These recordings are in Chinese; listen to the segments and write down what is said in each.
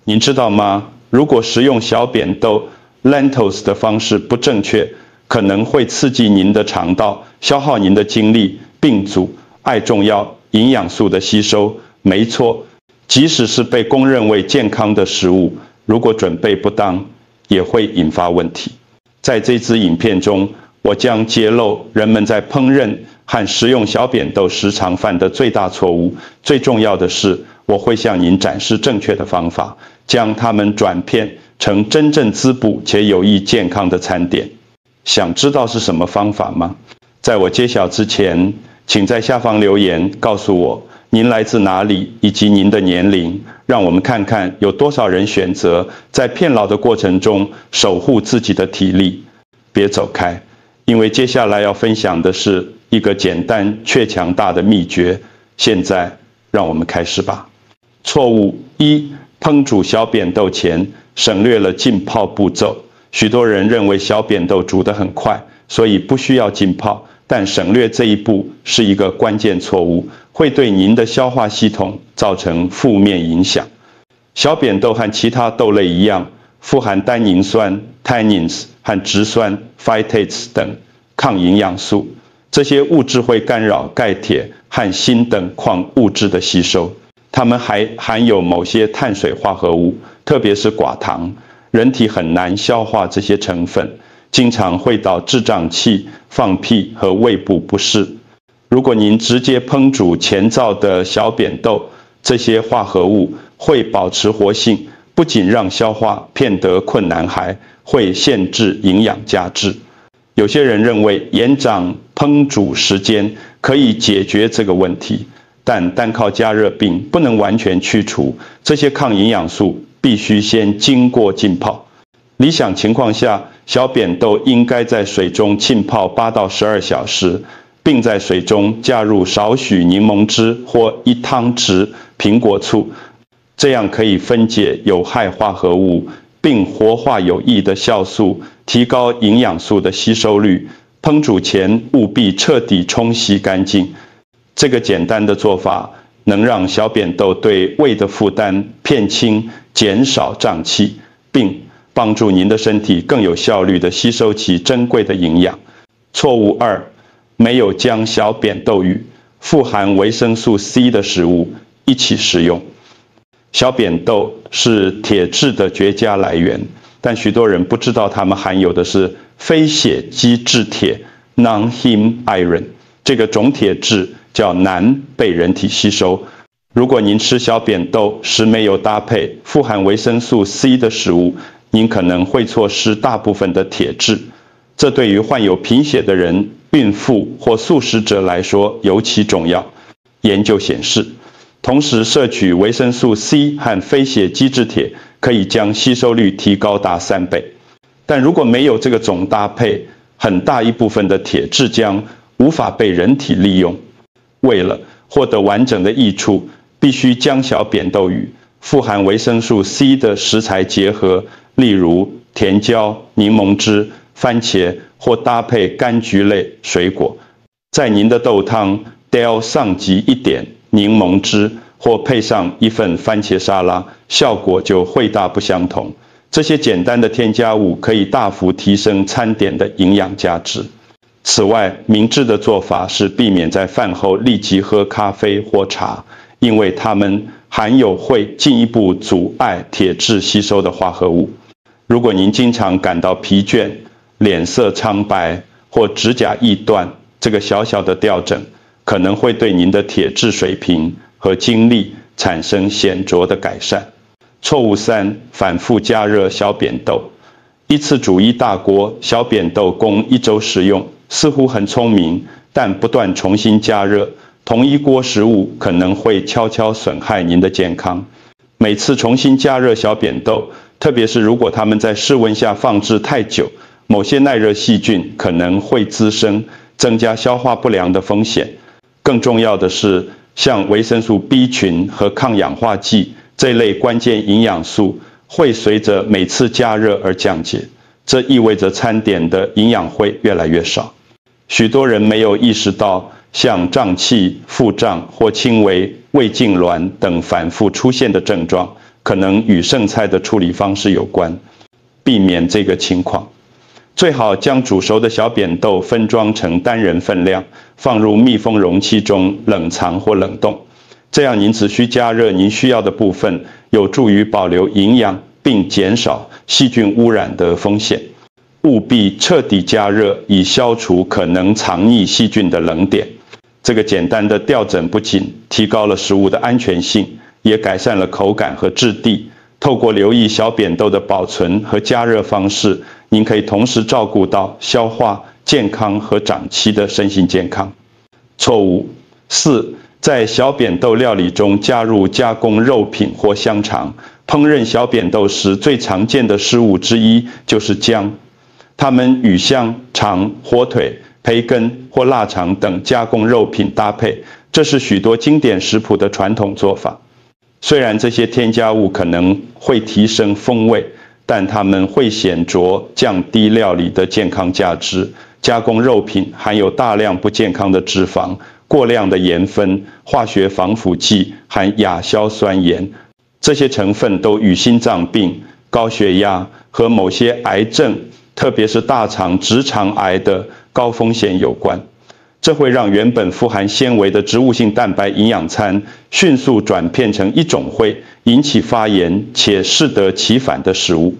您知道吗？如果食用小扁豆 lentils 的方式不正确，可能会刺激您的肠道，消耗您的精力、病阻、爱重要、营养素的吸收。没错，即使是被公认为健康的食物，如果准备不当，也会引发问题。在这支影片中，我将揭露人们在烹饪和食用小扁豆时常犯的最大错误。最重要的是，我会向您展示正确的方法，将它们转变成真正滋补且有益健康的餐点。想知道是什么方法吗？在我揭晓之前，请在下方留言告诉我您来自哪里以及您的年龄，让我们看看有多少人选择在变老的过程中守护自己的体力。别走开，因为接下来要分享的是一个简单却强大的秘诀。现在让我们开始吧。错误1：烹煮小扁豆前省略了浸泡步骤。许多人认为小扁豆煮得很快，所以不需要浸泡，但省略这一步是一个关键错误，会对您的消化系统造成负面影响。小扁豆和其他豆类一样，富含单宁酸 tannins 和植酸 phytates 等抗营养素，这些物质会干扰钙、铁和锌等矿物质的吸收。它们还含有某些碳水化合物，特别是寡糖，人体很难消化这些成分，经常会导致胀气、放屁和胃部不适。如果您直接烹煮前造的小扁豆，这些化合物会保持活性，不仅让消化变得困难，还会限制营养价值。有些人认为延长烹煮时间可以解决这个问题，但单靠加热并不能完全去除这些抗营养素，必须先经过浸泡。理想情况下，小扁豆应该在水中浸泡8到12小时，并在水中加入少许柠檬汁或1汤匙苹果醋，这样可以分解有害化合物，并活化有益的酵素，提高营养素的吸收率。烹煮前务必彻底冲洗干净。这个简单的做法能让小扁豆对胃的负担变轻，减少胀气，并帮助您的身体更有效率地吸收其珍贵的营养。错误2：没有将小扁豆与富含维生素 C 的食物一起食用。小扁豆是铁质的绝佳来源，但许多人不知道它们含有的是非血基质铁 non-heme iron， 这个种铁质较难被人体吸收。如果您吃小扁豆时没有搭配富含维生素 C 的食物，您可能会错失大部分的铁质。这对于患有贫血的人、孕妇或素食者来说尤其重要。研究显示，同时摄取维生素 C 和非血基质铁可以将吸收率提高达3倍。但如果没有这个总搭配，很大一部分的铁质将无法被人体利用。为了获得完整的益处，必须将小扁豆与富含维生素 C 的食材结合，例如甜椒、柠檬汁、番茄，或搭配柑橘类水果。在您的豆汤雕上集一点柠檬汁，或配上一份番茄沙拉，效果就会大不相同。这些简单的添加物可以大幅提升餐点的营养价值。此外，明智的做法是避免在饭后立即喝咖啡或茶，因为它们含有会进一步阻碍铁质吸收的化合物。如果您经常感到疲倦、脸色苍白或指甲易断，这个小小的调整可能会对您的铁质水平和精力产生显著的改善。错误3：反复加热小扁豆。一次煮一大锅小扁豆供1周食用，似乎很聪明，但不断重新加热同一锅食物可能会悄悄损害您的健康。每次重新加热小扁豆，特别是如果它们在室温下放置太久，某些耐热细菌可能会滋生，增加消化不良的风险。更重要的是，像维生素 B 群和抗氧化剂这类关键营养素会随着每次加热而降解，这意味着餐点的营养会越来越少。许多人没有意识到，像胀气、腹胀或轻微胃痉挛等反复出现的症状，可能与剩菜的处理方式有关。避免这个情况，最好将煮熟的小扁豆分装成单人分量，放入密封容器中冷藏或冷冻。这样您只需加热您需要的部分，有助于保留营养并减少细菌污染的风险。务必彻底加热，以消除可能藏匿细菌的冷点。这个简单的调整不仅提高了食物的安全性，也改善了口感和质地。透过留意小扁豆的保存和加热方式，您可以同时照顾到消化、健康和长期的身心健康。错误4，在小扁豆料理中加入加工肉品或香肠。烹饪小扁豆时最常见的失误之一就是姜，它们与香肠、火腿、培根或腊肠等加工肉品搭配，这是许多经典食谱的传统做法。虽然这些添加物可能会提升风味，但它们会显著降低料理的健康价值。加工肉品含有大量不健康的脂肪、过量的盐分、化学防腐剂和亚硝酸盐，这些成分都与心脏病、高血压和某些癌症，特别是大肠直肠癌的高风险有关。这会让原本富含纤维的植物性蛋白营养餐迅速转变成一种会引起发炎且适得其反的食物。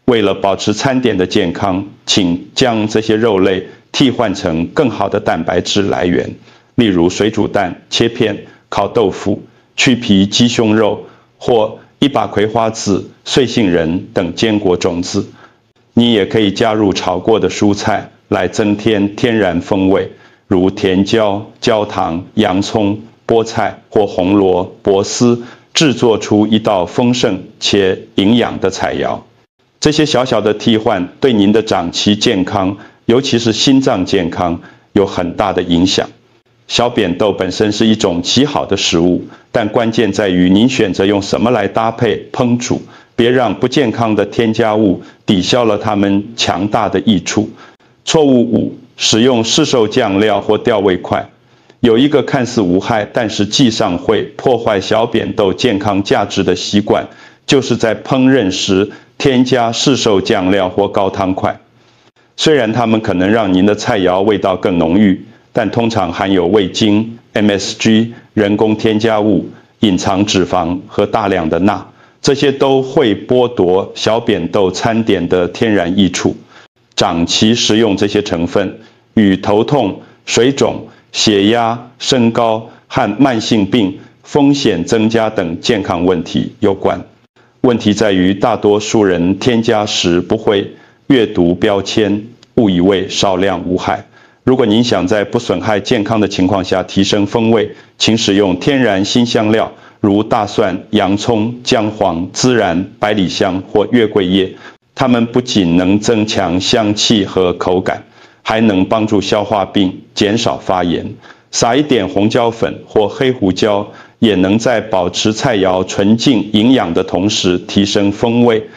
为了保持餐点的健康，请将这些肉类替换成更好的蛋白质来源，例如水煮蛋、切片、烤豆腐、去皮鸡胸肉或一把葵花籽、碎杏仁等坚果种子。你也可以加入炒过的蔬菜来增添天然风味，如甜椒、焦糖、洋葱、菠菜或红萝卜丝，制作出一道丰盛且营养的菜肴。这些小小的替换对您的长期健康，尤其是心脏健康，有很大的影响。小扁豆本身是一种极好的食物，但关键在于您选择用什么来搭配烹煮，别让不健康的添加物抵消了它们强大的益处。错误5，使用市售酱料或调味块。有一个看似无害，但实际上会破坏小扁豆健康价值的习惯，就是在烹饪时添加市售酱料或高汤块。虽然它们可能让您的菜肴味道更浓郁，但通常含有味精、MSG、人工添加物、隐藏脂肪和大量的钠，这些都会剥夺小扁豆餐点的天然益处。长期食用这些成分与头痛、水肿、血压升高和慢性病风险增加等健康问题有关。问题在于大多数人添加时不会阅读标签，误以为少量无害。如果您想在不损害健康的情况下提升风味，请使用天然辛香料，如大蒜、洋葱、姜黄、孜然、百里香或月桂叶。它们不仅能增强香气和口感，还能帮助消化病，减少发炎。撒一点红椒粉或黑胡椒，也能在保持菜肴纯净营养的同时提升风味。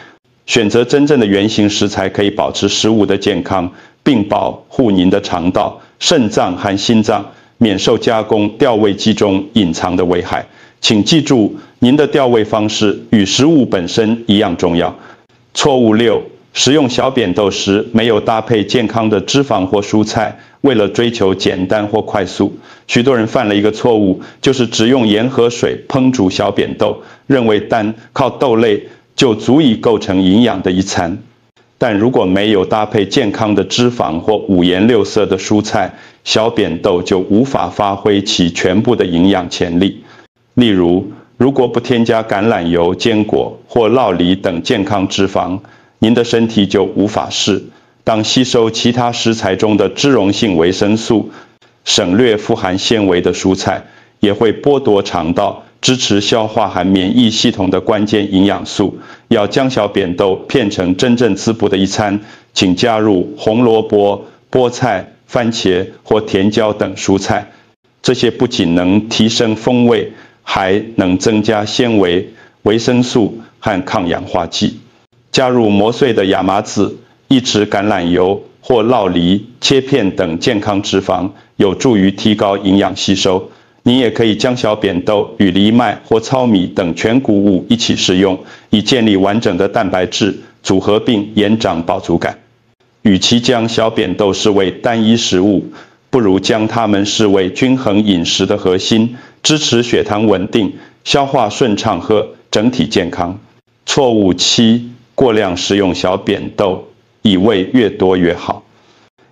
选择真正的原型食材可以保持食物的健康，并保护您的肠道、肾脏和心脏，免受加工调味剂中隐藏的危害。请记住，您的调味方式与食物本身一样重要。错误6，食用小扁豆时没有搭配健康的脂肪或蔬菜，为了追求简单或快速。许多人犯了一个错误，就是只用盐和水烹煮小扁豆，认为单靠豆类就足以构成营养的一餐。但如果没有搭配健康的脂肪或五颜六色的蔬菜，小扁豆就无法发挥其全部的营养潜力。例如，如果不添加橄榄油、坚果或酪梨等健康脂肪，您的身体就无法适当吸收其他食材中的脂溶性维生素，省略富含纤维的蔬菜，也会剥夺肠道支持消化和免疫系统的关键营养素。要将小扁豆变成真正滋补的一餐，请加入红萝卜、菠菜、番茄或甜椒等蔬菜。这些不仅能提升风味，还能增加纤维、维生素和抗氧化剂。加入磨碎的亚麻籽、一匙橄榄油或酪梨、切片等健康脂肪，有助于提高营养吸收。你也可以将小扁豆与藜麦或糙米等全谷物一起食用，以建立完整的蛋白质组合并延长饱足感。与其将小扁豆视为单一食物，不如将它们视为均衡饮食的核心，支持血糖稳定、消化顺畅和整体健康。错误7：过量食用小扁豆，以为越多越好。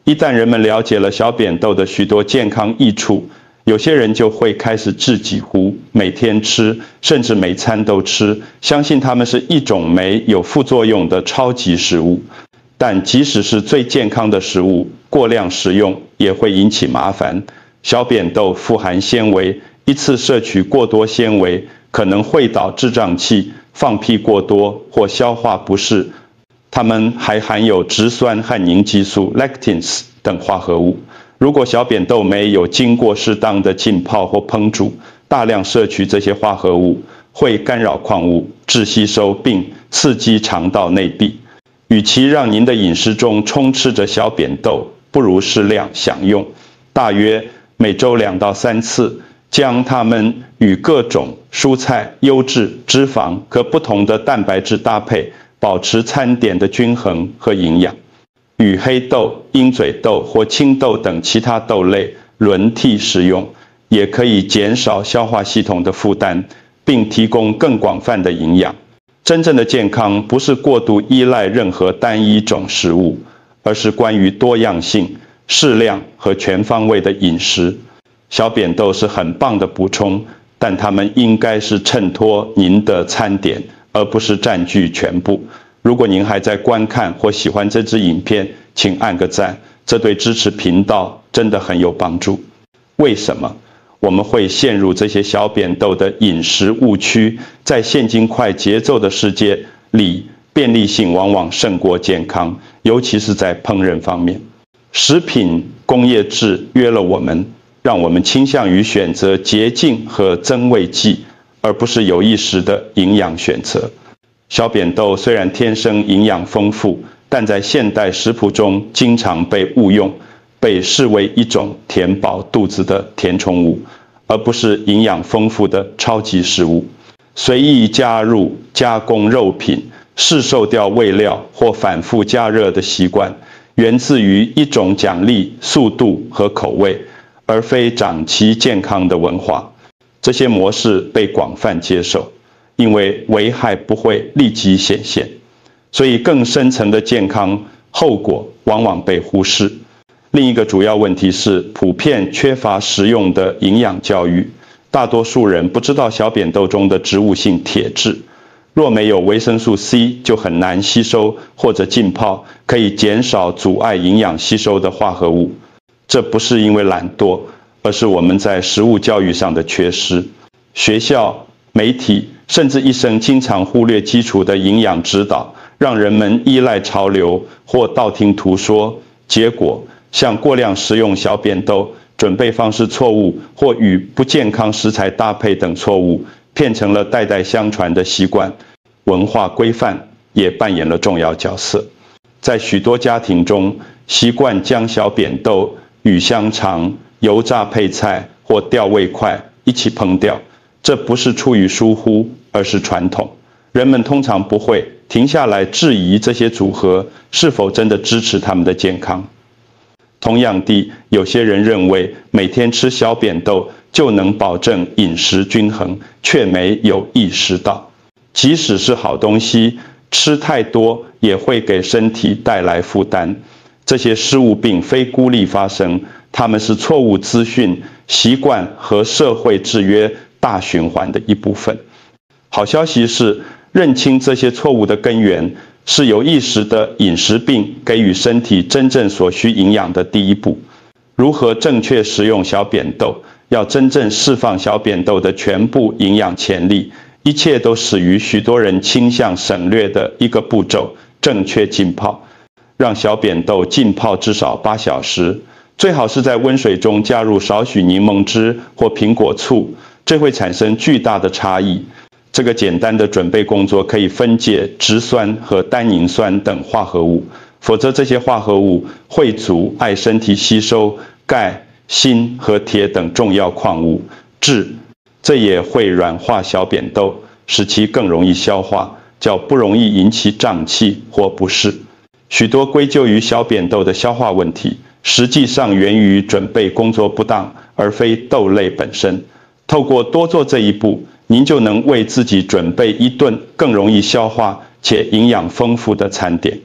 一旦人们了解了小扁豆的许多健康益处，有些人就会开始治几乎每天吃，甚至每餐都吃，相信它们是一种没有副作用的超级食物。但即使是最健康的食物，过量食用也会引起麻烦。小扁豆富含纤维，一次摄取过多纤维可能会导致胀气、放屁过多或消化不适。它们还含有植酸和凝激素 （lectins） 等化合物。如果小扁豆没有经过适当的浸泡或烹煮，大量摄取这些化合物会干扰矿物质吸收并刺激肠道内壁。与其让您的饮食中充斥着小扁豆，不如适量享用，大约每周2到3次，将它们与各种蔬菜、优质、脂肪和不同的蛋白质搭配，保持餐点的均衡和营养。与黑豆、鹰嘴豆或青豆等其他豆类轮替食用，也可以减少消化系统的负担，并提供更广泛的营养。真正的健康不是过度依赖任何单一种食物，而是关于多样性、适量和全方位的饮食。小扁豆是很棒的补充，但它们应该是衬托您的餐点，而不是占据全部。如果您还在观看或喜欢这支影片，请按个赞，这对支持频道真的很有帮助。为什么我们会陷入这些小扁豆的饮食误区？在现今快节奏的世界里，便利性往往胜过健康，尤其是在烹饪方面。食品工业制约了我们，让我们倾向于选择洁净和增味剂，而不是有意识的营养选择。小扁豆虽然天生营养丰富，但在现代食谱中经常被误用，被视为一种填饱肚子的填充物，而不是营养丰富的超级食物。随意加入加工肉品、市售掉味料或反复加热的习惯，源自于一种奖励速度和口味，而非长期健康的文化。这些模式被广泛接受，因为危害不会立即显现，所以更深层的健康后果往往被忽视。另一个主要问题是普遍缺乏实用的营养教育，大多数人不知道小扁豆中的植物性铁质，若没有维生素 C 就很难吸收，或者浸泡可以减少阻碍营养吸收的化合物。这不是因为懒惰，而是我们在食物教育上的缺失。学校、媒体甚至医生经常忽略基础的营养指导，让人们依赖潮流或道听途说，结果像过量食用小扁豆、准备方式错误或与不健康食材搭配等错误，变成了代代相传的习惯。文化规范也扮演了重要角色。在许多家庭中，习惯将小扁豆与香肠、油炸配菜或吊味块一起烹调，这不是出于疏忽，而是传统。人们通常不会停下来质疑这些组合是否真的支持他们的健康。同样地，有些人认为每天吃小扁豆就能保证饮食均衡，却没有意识到，即使是好东西，吃太多也会给身体带来负担。这些失误并非孤立发生，它们是错误资讯、习惯和社会制约大循环的一部分。好消息是，认清这些错误的根源，是有意识的饮食并给予身体真正所需营养的第一步。如何正确食用小扁豆，要真正释放小扁豆的全部营养潜力，一切都始于许多人倾向省略的一个步骤：正确浸泡。让小扁豆浸泡至少8小时，最好是在温水中加入少许柠檬汁或苹果醋，这会产生巨大的差异。这个简单的准备工作可以分解植酸和单宁酸等化合物，否则这些化合物会阻碍身体吸收钙、锌和铁等重要矿物，质，这也会软化小扁豆，使其更容易消化，较不容易引起胀气或不适。许多归咎于小扁豆的消化问题，实际上源于准备工作不当，而非豆类本身。透过多做这一步，您就能为自己准备一顿更容易消化且营养丰富的餐点。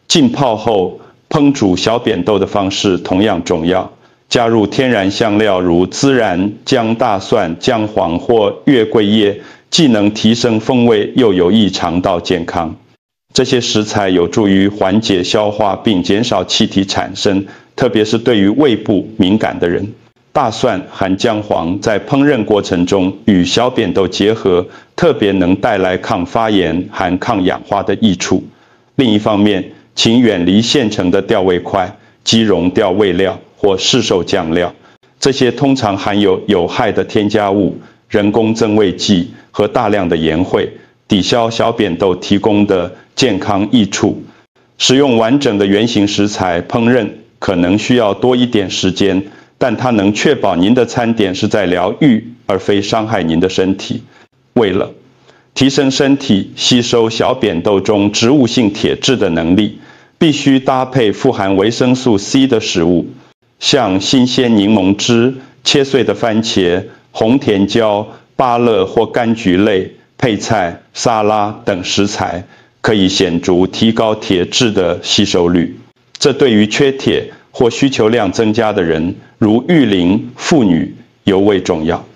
浸泡后烹煮小扁豆的方式同样重要，加入天然香料如孜然、姜、大蒜、姜黄或月桂叶，既能提升风味，又有益肠道健康。这些食材有助于缓解消化并减少气体产生，特别是对于胃部敏感的人。大蒜含姜黄在烹饪过程中与小扁豆结合，特别能带来抗发炎和抗氧化的益处。另一方面，请远离现成的调味块、鸡茸调味料或市售酱料，这些通常含有有害的添加物、人工增味剂和大量的盐会，抵消小扁豆提供的健康益处。使用完整的原型食材烹饪可能需要多一点时间，但它能确保您的餐点是在疗愈，而非伤害您的身体。为了提升身体吸收小扁豆中植物性铁质的能力，必须搭配富含维生素 C 的食物，像新鲜柠檬汁、切碎的番茄、红甜椒、芭乐或柑橘类、配菜、沙拉等食材，可以显著提高铁质的吸收率。这对于缺铁或需求量增加的人，如育龄妇女尤为重要。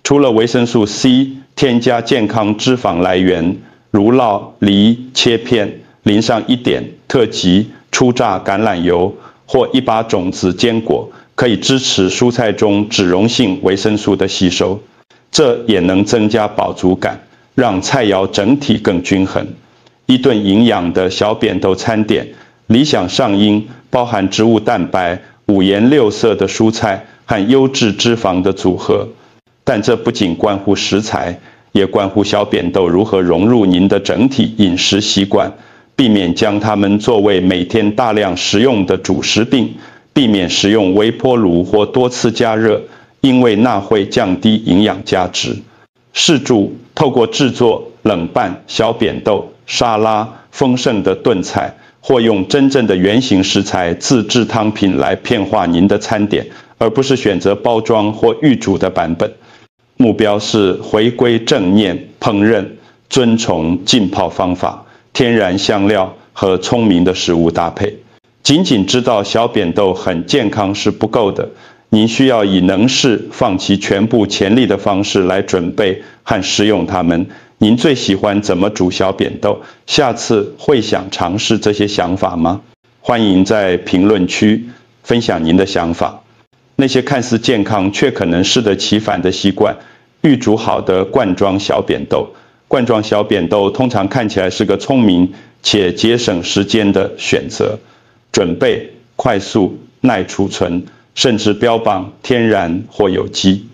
除了维生素 C， 添加健康脂肪来源，如酪梨切片，淋上一点特级初榨橄榄油或一把种子坚果，可以支持蔬菜中脂溶性维生素的吸收。这也能增加饱足感，让菜肴整体更均衡。一顿营养的小扁豆餐点，理想上应包含植物蛋白、五颜六色的蔬菜和优质脂肪的组合。但这不仅关乎食材，也关乎小扁豆如何融入您的整体饮食习惯，避免将它们作为每天大量食用的主食，并避免食用微波炉或多次加热，因为那会降低营养价值。试著透过制作冷拌小扁豆沙拉、丰盛的炖菜，或用真正的原型食材自制汤品来片化您的餐点，而不是选择包装或预煮的版本。目标是回归正念烹饪，遵从浸泡方法、天然香料和聪明的食物搭配。仅仅知道小扁豆很健康是不够的，您需要以能事放弃全部潜力的方式来准备和食用它们。您最喜欢怎么煮小扁豆？下次会想尝试这些想法吗？欢迎在评论区分享您的想法。那些看似健康却可能适得其反的习惯，预煮好的罐装小扁豆。罐装小扁豆通常看起来是个聪明且节省时间的选择，准备快速、耐储存，甚至标榜天然或有机。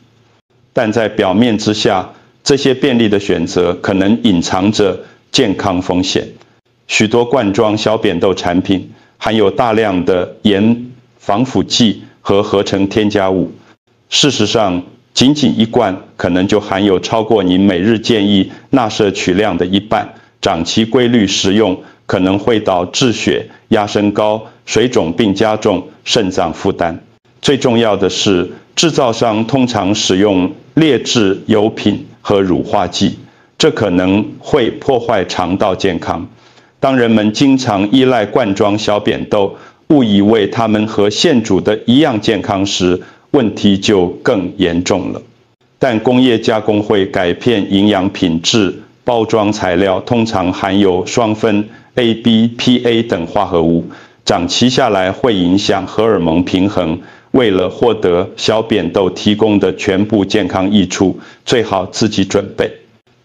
但在表面之下，这些便利的选择可能隐藏着健康风险。许多罐装小扁豆产品含有大量的盐、防腐剂和合成添加物。事实上，仅一罐可能就含有超过您每日建议钠摄取量的一半。长期规律食用可能会导致血压升高、水肿并加重肾脏负担。最重要的是，制造商通常使用劣质油品和乳化剂，这可能会破坏肠道健康。当人们经常依赖罐装小扁豆，误以为它们和现煮的一样健康时，问题就更严重了。但工业加工会改变营养品质，包装材料通常含有双酚、ABPA 等化合物，长期下来会影响荷尔蒙平衡。为了获得小扁豆提供的全部健康益处，最好自己准备。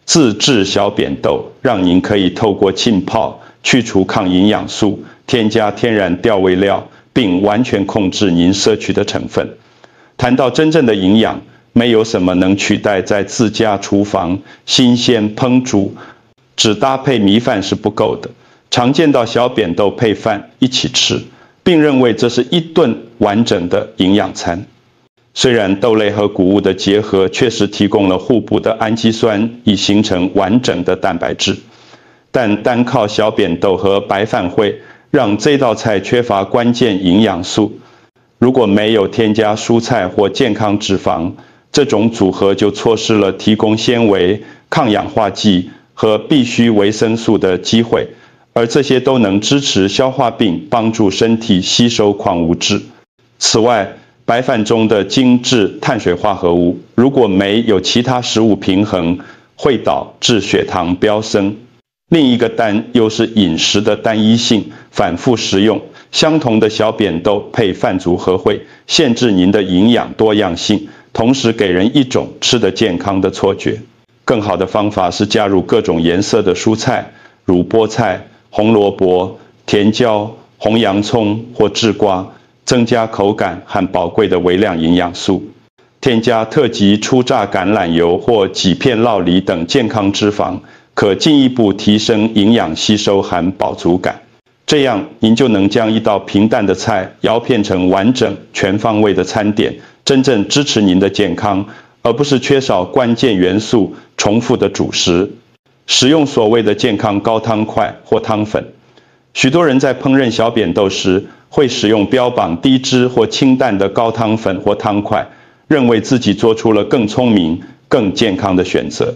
自制小扁豆让您可以透过浸泡去除抗营养素，添加天然调味料，并完全控制您摄取的成分。谈到真正的营养，没有什么能取代在自家厨房新鲜烹煮。只搭配米饭是不够的，常见到小扁豆配饭一起吃，并认为这是一顿完整的营养餐。虽然豆类和谷物的结合确实提供了互补的氨基酸，以形成完整的蛋白质，但单靠小扁豆和白饭会让这道菜缺乏关键营养素。如果没有添加蔬菜或健康脂肪，这种组合就错失了提供纤维、抗氧化剂和必需维生素的机会，而这些都能支持消化病，帮助身体吸收矿物质。此外，白饭中的精致碳水化合物，如果没有其他食物平衡，会导致血糖飙升。另一个单又是饮食的单一性，反复食用相同的小扁豆配饭组合会限制您的营养多样性，同时给人一种吃得健康的错觉。更好的方法是加入各种颜色的蔬菜，如菠菜、红萝卜、甜椒、红洋葱或制瓜，增加口感和宝贵的微量营养素。添加特级初榨橄榄油或几片酪梨等健康脂肪，可进一步提升营养吸收和饱足感。这样，您就能将一道平淡的菜摇片成完整、全方位的餐点，真正支持您的健康，而不是缺少关键元素、重复的主食。使用所谓的健康高汤块或汤粉。许多人在烹饪小扁豆时，会使用标榜低脂或清淡的高汤粉或汤块，认为自己做出了更聪明、更健康的选择。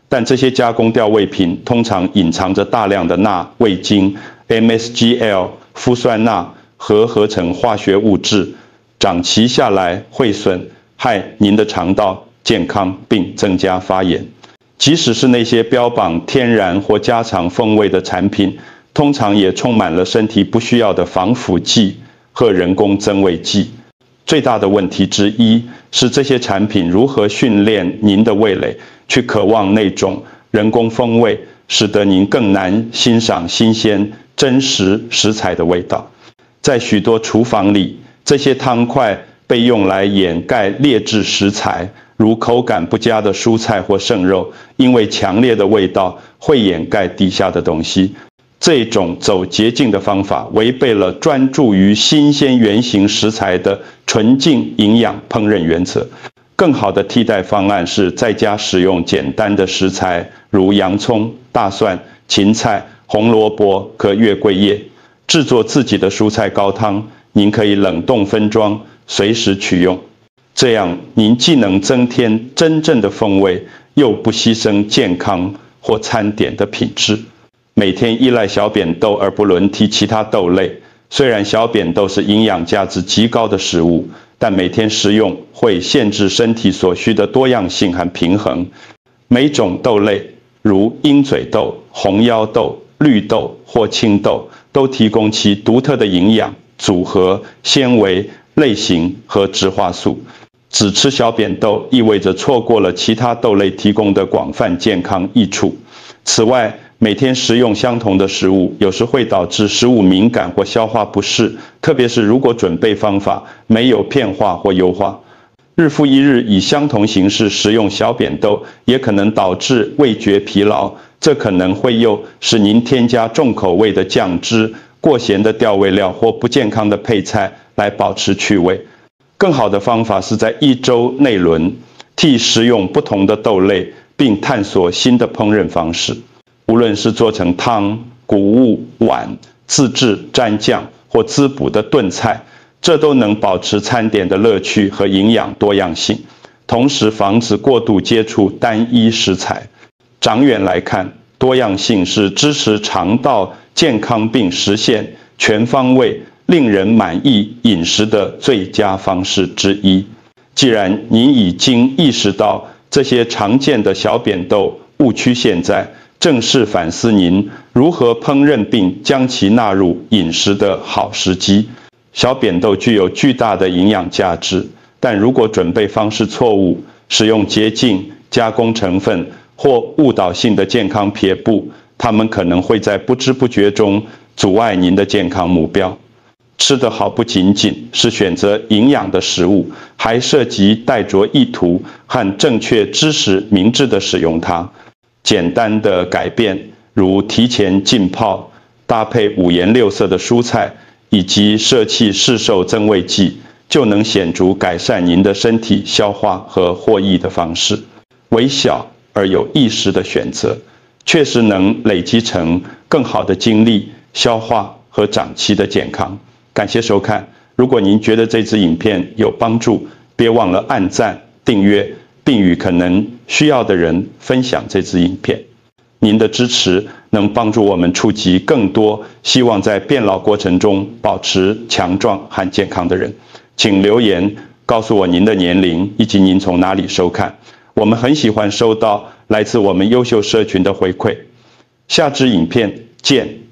但这些加工调味品通常隐藏着大量的钠、味精、MSGL、麩酸钠和合成化学物质，长期下来会害您的肠道健康并增加发炎。即使是那些标榜天然或家常风味的产品，通常也充满了身体不需要的防腐剂和人工增味剂。最大的问题之一是这些产品如何训练您的味蕾去渴望那种人工风味，使得您更难欣赏新鲜、真实食材的味道。在许多厨房里，这些汤块被用来掩盖劣质食材，如口感不佳的蔬菜或剩肉，因为强烈的味道会掩盖底下的东西。这种走捷径的方法违背了专注于新鲜原型食材的纯净营养烹饪原则。更好的替代方案是在家使用简单的食材，如洋葱、大蒜、芹菜、红萝卜和月桂叶，制作自己的蔬菜高汤。您可以冷冻分装，随时取用。这样，您既能增添真正的风味，又不牺牲健康或餐点的品质。每天依赖小扁豆而不轮替其他豆类。虽然小扁豆是营养价值极高的食物，但每天食用会限制身体所需的多样性和平衡。每种豆类，如鹰嘴豆、红腰豆、绿豆或青豆，都提供其独特的营养组合、纤维、类型和植化素。只吃小扁豆意味着错过了其他豆类提供的广泛健康益处。此外，每天食用相同的食物，有时会导致食物敏感或消化不适，特别是如果准备方法没有片化或优化。日复一日以相同形式食用小扁豆，也可能导致味觉疲劳，这可能会又使您添加重口味的酱汁、过咸的调味料或不健康的配菜来保持趣味。更好的方法是在一周内轮替食用不同的豆类，并探索新的烹饪方式。无论是做成汤、谷物碗、自制蘸酱或滋补的炖菜，这都能保持餐点的乐趣和营养多样性，同时防止过度接触单一食材。长远来看，多样性是支持肠道健康并实现全方位、令人满意饮食的最佳方式之一。既然您已经意识到这些常见的小扁豆误区现在，正是反思您如何烹饪并将其纳入饮食的好时机。小扁豆具有巨大的营养价值，但如果准备方式错误，使用捷径、加工成分或误导性的健康撇步，它们可能会在不知不觉中阻碍您的健康目标。吃得好不仅仅是选择营养的食物，还涉及带着意图和正确知识明智地使用它。简单的改变，如提前浸泡、搭配五颜六色的蔬菜，以及舍弃市售增味剂，就能显著改善您的身体消化和获益的方式。微小而有意识的选择，确实能累积成更好的精力、消化和长期的健康。感谢收看，如果您觉得这支影片有帮助，别忘了按赞、订阅，并与可能需要的人分享这支影片。您的支持能帮助我们触及更多希望在变老过程中保持强壮和健康的人。请留言告诉我您的年龄以及您从哪里收看。我们很喜欢收到来自我们优秀社群的回馈。下支影片见。